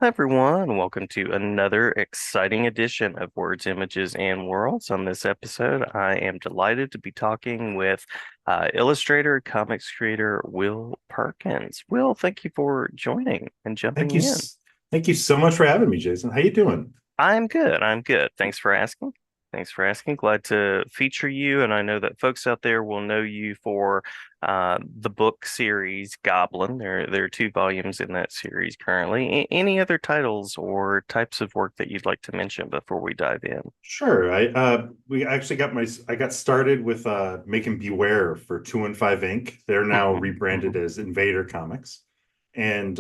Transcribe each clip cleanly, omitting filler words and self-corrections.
Hi everyone, welcome to another exciting edition of Words, Images, and Worlds. On this episode, I am delighted to be talking with illustrator, comics creator Will Perkins. Will, thank you for joining and Thank jumping you. in. Thank you so much for having me, Jason. How you doing? I'm good. I'm good. Thanks for asking. Thanks for asking. Glad to feature you. And I know that folks out there will know you for the book series Goblin. There are two volumes in that series currently. Any other titles or types of work that you'd like to mention before we dive in? Sure. I got started with making Beware for 215 Inc. They're now Mhm, rebranded mhm. as Invader Comics. And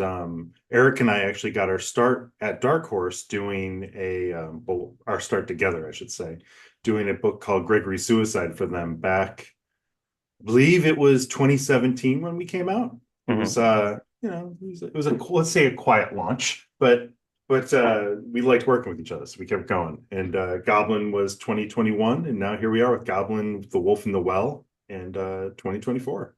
Eric and I actually got our start at Dark Horse doing well, our start together, I should say, doing a book called Gregory Suicide for them back, I believe it was 2017 when we came out. It was Mhm. it was a let's say a quiet launch, but we liked working with each other, so we kept going. And Goblin was 2021, and now here we are with Goblin, The Wolf in the Well, and 2024.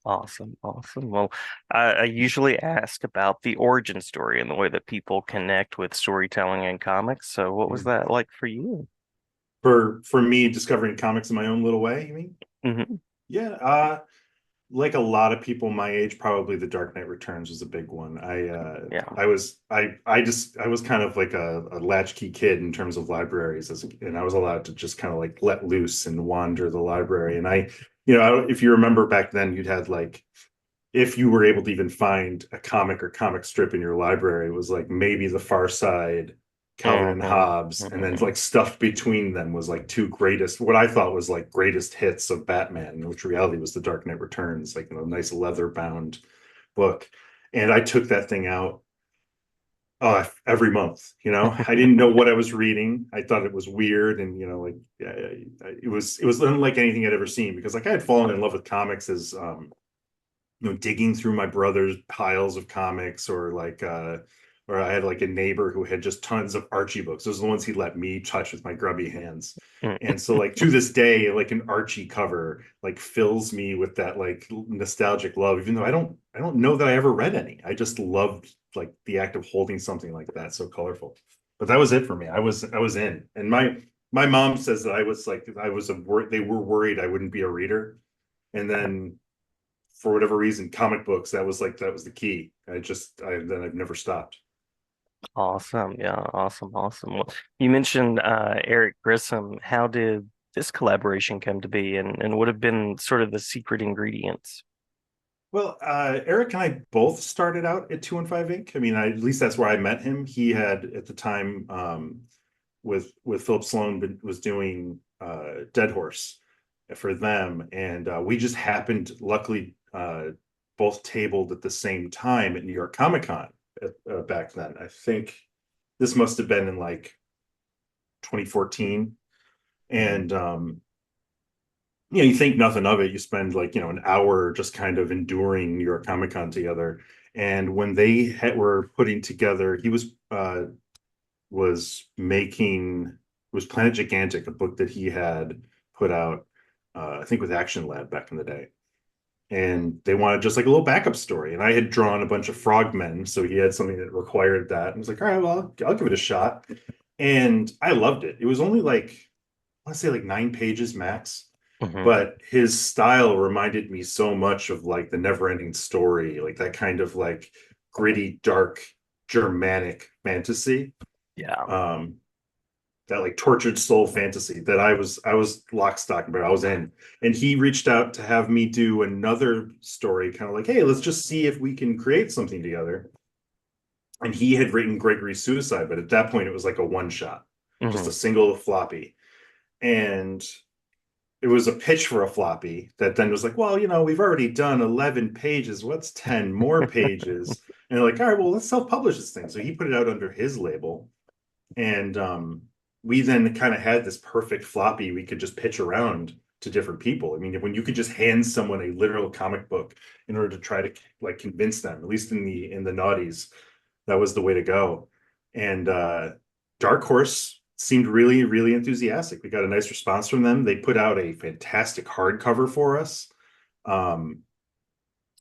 Awesome, awesome. Well, I usually ask about the origin story and the way that people connect with storytelling and comics. So, what was that like for you? For me, discovering comics in my own little way, you mean? Hmm. Yeah, like a lot of people my age, probably The Dark Knight Returns was a big one. Yeah. I was kind of like a latchkey kid in terms of libraries and I was allowed to just kind of like let loose and wander the library. And if you remember back then, you'd had like if you were able to even find a comic or comic strip in your library, it was like maybe The Far Side, Calvin and Hmm. Hobbes, and then Hmm. like stuff between them was like two greatest, what I thought was like greatest hits of Batman, which reality was The Dark Knight Returns, like a nice leather bound book. And I took that thing out every month. I didn't know what I was reading. I thought it was weird, and it was unlike anything I'd ever seen because like I had fallen in love with comics as digging through my brother's piles of comics or I had like a neighbor who had just tons of Archie books. Those are the ones he let me touch with my grubby hands. Hmm. And so like to this day, like an Archie cover like fills me with that like nostalgic love, even though I don't know that I ever read any. I just loved like the act of holding something like that so colorful. But that was it for me. I was in. And my mom says that I was they were worried I wouldn't be a reader. And then for whatever reason, comic books, that was the key. I've never stopped. Awesome. Yeah, awesome, awesome. Well, you mentioned Eric Grissom. How did this collaboration come to be and what have been sort of the secret ingredients? Well, Eric and I both started out at 215 Inc. I mean, at least that's where I met him. He had at the time with Philip Sloan was doing Dead Horse for them, and we just happened, luckily, both tabled at the same time at New York Comic Con back then. I think this must have been in like 2014. And you think nothing of it. You spend like, an hour just kind of enduring New York Comic Con together. And when were putting together, he was making was Planet Gigantic, a book that he had put out, I think with Action Lab back in the day. And they wanted just like a little backup story. And I had drawn a bunch of frogmen, so he had something that required that. And I was like, all right, well, I'll give it a shot. And I loved it. It was only like, I want to say like 9 pages max, Hmm. but his style reminded me so much of like the Never-Ending Story, like that kind of like gritty, dark, Germanic fantasy. Yeah. Um, that like tortured soul fantasy that I was lock, stock, but I was in. And he reached out to have me do another story, kind of like, hey, let's just see if we can create something together. And he had written Gregory's Suicide, but at that point it was like a one shot, just a Hmm. single floppy. And it was a pitch for a floppy that then was like, well, we've already done 11 pages. What's 10 more pages? And they're like, all right, well, let's self-publish this thing. So he put it out under his label. And we then kind of had this perfect floppy we could just pitch around to different people. I mean, when you could just hand someone a literal comic book in order to try to like convince them, at least in the naughties, that was the way to go. And Dark Horse seemed really, really enthusiastic. We got a nice response from them. They put out a fantastic hardcover for us. Um,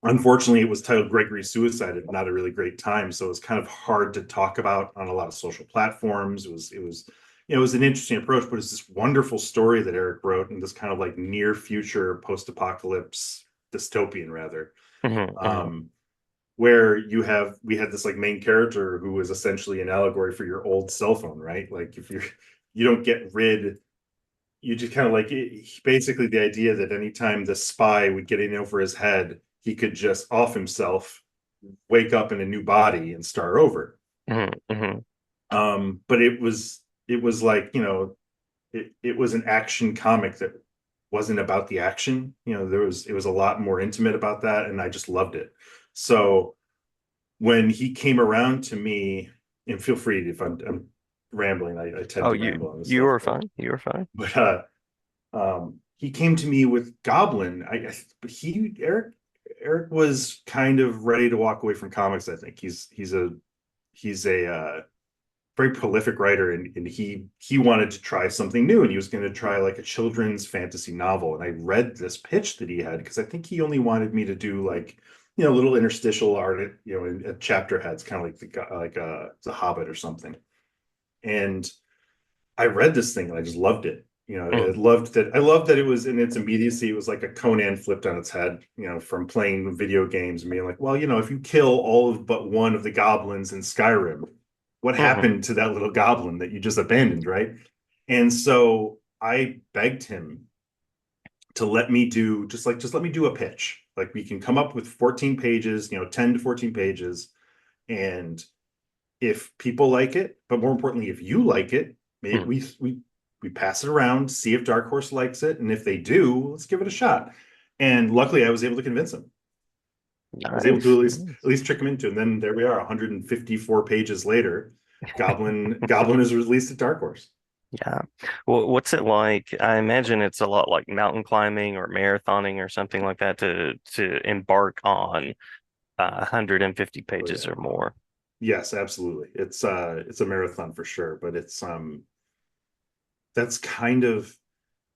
Unfortunately, it was titled Gregory's Suicide at not a really great time, so it was kind of hard to talk about on a lot of social platforms. It was an interesting approach, but it's this wonderful story that Eric wrote in this kind of like near future post-apocalypse dystopian rather. Hmm. Hmm. Um, where we had this like main character who was essentially an allegory for your old cell phone, right? Like if you don't get rid, you just kind of like basically the idea that anytime the spy would get in over his head, he could just off himself, wake up in a new body and start over. Hmm. Hmm. But it was like, you know, it was an action comic that wasn't about the action. You know, it was a lot more intimate about that, and I just loved it. So when he came around to me, and feel free if I'm rambling, I tend Oh, to ramble on this you stuff, are fine. You are fine. but he came to me with Goblin. But he Eric was kind of ready to walk away from comics. I think he's a very prolific writer, and he wanted to try something new, and he was going to try like a children's fantasy novel. And I read this pitch that he had because I think he only wanted me to do like, you know, little interstitial art, you know, in chapter heads, kind of like the Hobbit or something. And I read this thing and I just loved it. You know, I Mm. loved that. I loved that it was in its immediacy. It was like a Conan flipped on its head, you know, from playing video games and being like, well, you know, if you kill all of but one of the goblins in Skyrim, what Hmm. happened to that little goblin that you just abandoned, right? And so I begged him to let me do just let me do a pitch. Like we can come up with 14 pages, you know, 10 to 14 pages, and if people like it, but more importantly, if you like it, maybe Hmm. we pass it around, see if Dark Horse likes it, and if they do, let's give it a shot. And luckily, I was able to convince them. I was able to Nice. at Nice. least trick them into it. And then there we are, 154 pages later. Goblin is released at Dark Horse. Yeah. Well, what's it like? I imagine it's a lot like mountain climbing or marathoning or something like that to embark on 150 Oh pages yeah, or more. yes, absolutely. It's a marathon for sure, but it's that's kind of,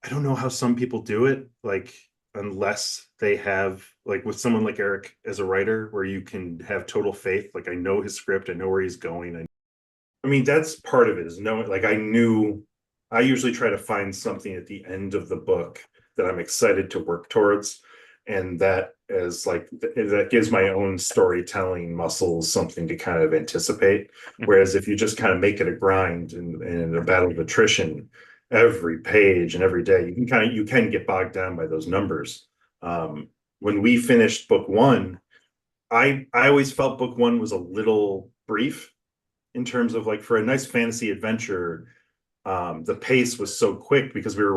I don't know how some people do it, like unless they have like with someone like Eric as a writer where you can have total faith. Like I know his script, I know where he's going. I mean, that's part of it is knowing, like I knew I usually try to find something at the end of the book that I'm excited to work towards. And that is like that gives my own storytelling muscles something to kind of anticipate. Mhm. Whereas if you just kind of make it a grind and a battle of attrition every page and every day, you can get bogged down by those numbers. When we finished book one, I always felt book one was a little brief in terms of like for a nice fantasy adventure, the pace was so quick because we were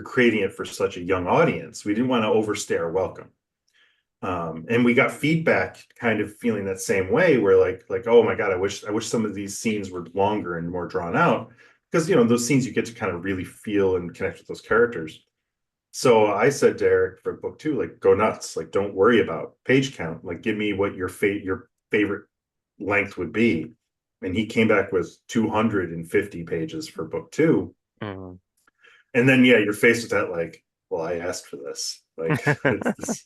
creating it for such a young audience. We didn't want to overstay our welcome. And we got feedback kind of feeling that same way where like, oh my God, I wish some of these scenes were longer and more drawn out. Because you know, those scenes you get to kind of really feel and connect with those characters. So I said to Eric for book two, like, go nuts. Like, don't worry about page count. Like, give me what your favorite length would be. And he came back with 250 pages for book two. Mhm. And then yeah, you're faced with that, like, well, I asked for this. Like it's this.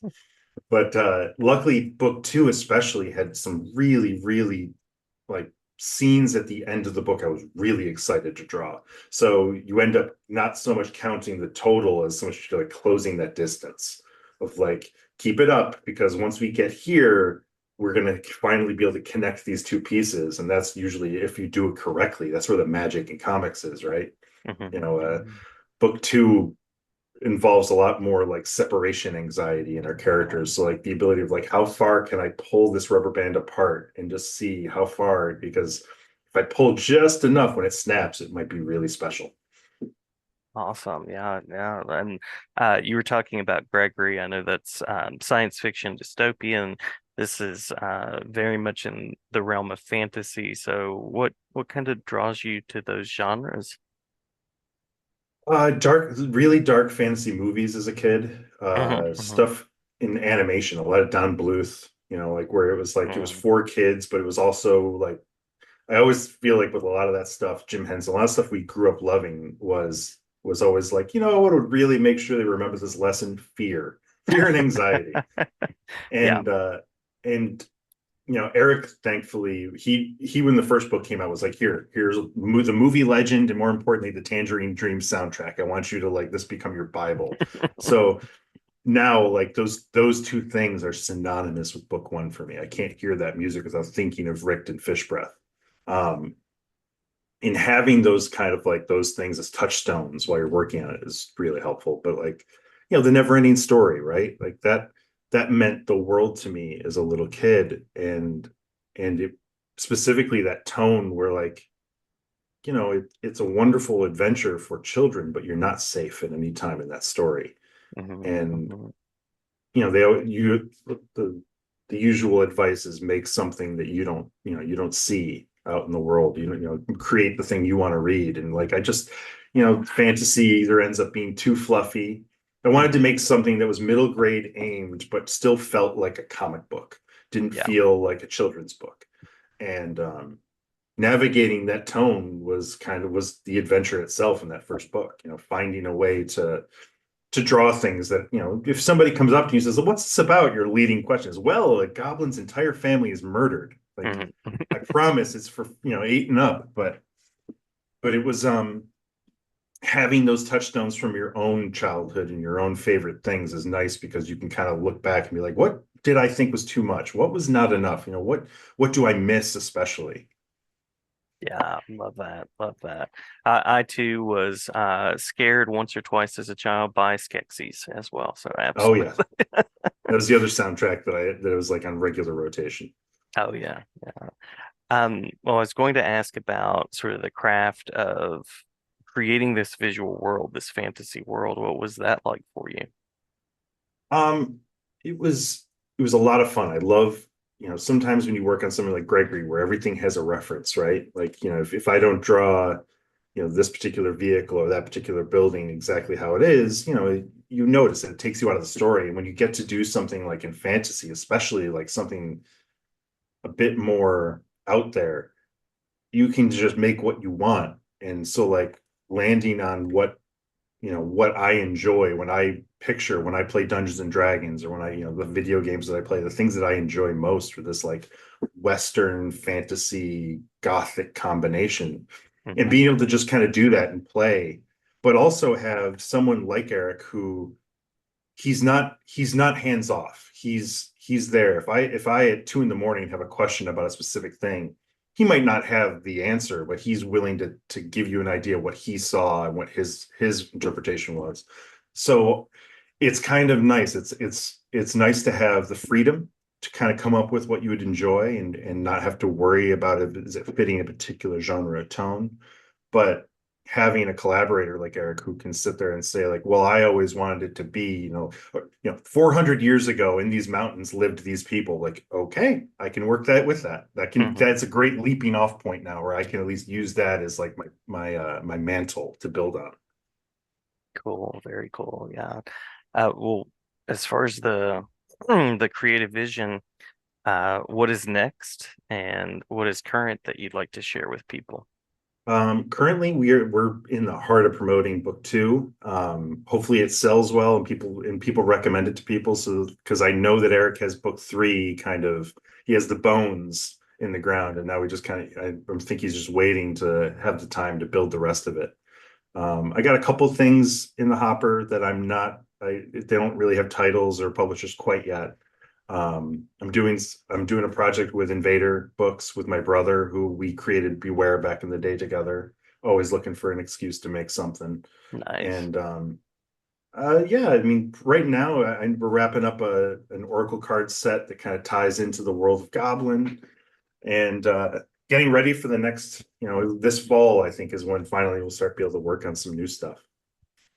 But luckily book two especially had some really, really like scenes at the end of the book I was really excited to draw. So you end up not so much counting the total as so much like closing that distance of like keep it up because once we get here, we're going to finally be able to connect these two pieces. And that's usually if you do it correctly, that's where the magic in comics is, right? You Mhm. know, Mhm. book two involves a lot more like separation anxiety in our characters. So like the ability of like how far can I pull this rubber band apart and just see how far because if I pull just enough when it snaps, it might be really special. Awesome. Yeah, yeah. And you were talking about Gregory. I know that's science fiction dystopian. This is very much in the realm of fantasy. So what kind of draws you to those genres? Really dark fantasy movies as a kid. Hmm. Hmm. Stuff in animation, a lot of Don Bluth, you know, like where it was like it was Hmm. for kids, but it was also like I always feel like with a lot of that stuff, Jim Henson, a lot of stuff we grew up loving was always like, you know, what would really make sure they remember this lesson? Fear. fear and anxiety. Yeah. And Eric, thankfully, he when the first book came out was like, here's the movie legend, and more importantly, the Tangerine Dream soundtrack. I want you to like this become your Bible. So now, like those two things are synonymous with book one for me. I can't hear that music without thinking of Rick and Fish Breath. Um, in having those kind of like those things as touchstones while you're working on it is really helpful. But like, the never ending story, right? Like that meant the world to me as a little kid. And it specifically that tone where like, it's a wonderful adventure for children, but you're not safe at any time in that story. Mhm, And mhm. the usual advice is make something that you don't see out in the world. Create the thing you want to read. And like I just, fantasy either ends up being too fluffy. I wanted to Mhm. make something that was middle grade aimed, but still felt like a comic book, didn't Yeah. feel like a children's book. And navigating that tone was the adventure itself in that first book. Finding a way to draw things that, if somebody comes up to you and says, well, what's this about? Your leading question is, well, a goblin's entire family is murdered. Like, Mhm. I promise it's for, 8 and up, but it was, having those touchstones from your own childhood and your own favorite things is nice because you can kind of look back and be like, what did I think was too much? What was not enough? What do I miss especially? Yeah, love that. Love that. I too was scared once or twice as a child by Skeksis as well. So Oh yeah. absolutely. That was the other soundtrack that was like on regular rotation. Oh yeah. Yeah. Well, I was going to ask about sort of the craft of creating this visual world, this fantasy world. What was that like for you? Um, it was a lot of fun. I love, sometimes when you work on something like Gregory, where everything has a reference, right? Like, if I don't draw, this particular vehicle or that particular building exactly how it is, you notice it takes you out of the story. And when you get to do something like in fantasy, especially like something a bit more out there, you can just make what you want. And so like landing on what I enjoy when I play Dungeons and Dragons, or when the video games that I play, the things that I enjoy most are this like Western fantasy gothic combination. And Hmm. being able to just kind of do that and play, but also have someone like Eric who he's not hands off. He's there. If I at 2 in the morning have a question about a specific thing, he might not have the answer, but he's willing to give you an idea what he saw and what his interpretation was. So it's kind of nice. It's nice to have the freedom to kind of come up with what you would enjoy and not have to worry about it. Is it fitting a particular genre or tone? But having a collaborator like Eric who can sit there and say like, well, I always wanted it to be, 400 years ago in these mountains lived these people. Like, okay, I can work that with that. Hmm. That's a great leaping off point now where I can at least use that as like my mantle to build on. Cool. Very cool. Yeah. Well, as far as the creative vision, what is next and what is current that you'd like to share with people? Currently we're in the heart of promoting book two. Hopefully it sells well and people recommend it to people. So because I know that Eric has book three kind of he has the bones in the ground, and now we just kind of I think he's just waiting to have the time to build the rest of it. I got a couple things in the hopper that they don't really have titles or publishers quite yet. I'm doing a project with Invader Books with my brother, who we created Beware back in the day together. Always looking for an excuse to make something. Nice. And yeah, I mean, right now we're wrapping up an Oracle card set that kind of ties into the world of Goblin, and getting ready for the next, this fall, I think is when finally we'll start be able to work on some new stuff.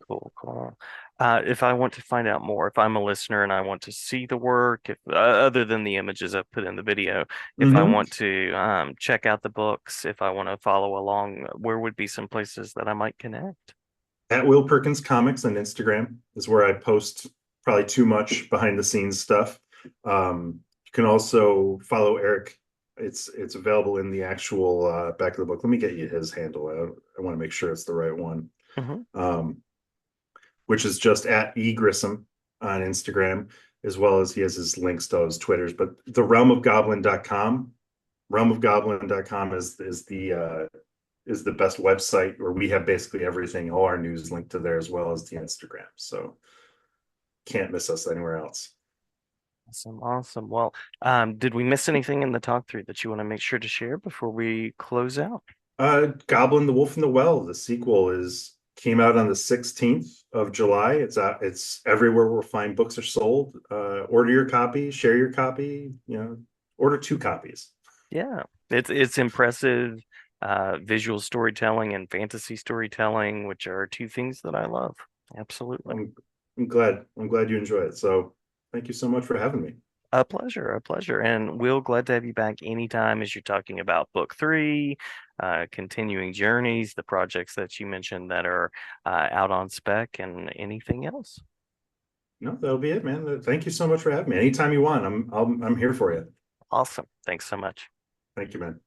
Cool, cool. If I want to find out more, if I'm a listener and I want to see the work, if other than the images I've put in the video, if I Mm-hmm. want to check out the books, if I want to follow along, where would be some places that I might connect? At Will Perkins Comics on Instagram is where I post probably too much behind the scenes stuff. You can also follow Eric. It's available in the actual back of the book. Let me get you his handle. I want to make sure it's the right one. Hmm. Um, which is just at E Grissom. on Instagram, as well as he has his links to his Twitters. But the realmofgoblin.com, realmofgoblin.com is the best website where we have basically everything, all our news linked to there as well as the Instagram. So can't miss us anywhere else. Awesome, awesome. Well, did we miss anything in the talk through that you want to make sure to share before we close out? Goblin, the Wolf in the Well, the sequel is came out on the 16th of July. It's everywhere where fine books are sold. Order your copy, share your copy, order two copies. Yeah, it's impressive visual storytelling and fantasy storytelling, which are two things that I love. Absolutely. I'm I'm glad you enjoy it. So thank you so much for having me. A pleasure, a pleasure. And Will, glad to have you back anytime as you're talking about book three, continuing journeys, the projects that you mentioned that are out on spec, and anything else. No, that'll be it, man. Thank you so much for having me. Anytime you want, I'm here for you. Awesome. Thanks so much. Thank you, man.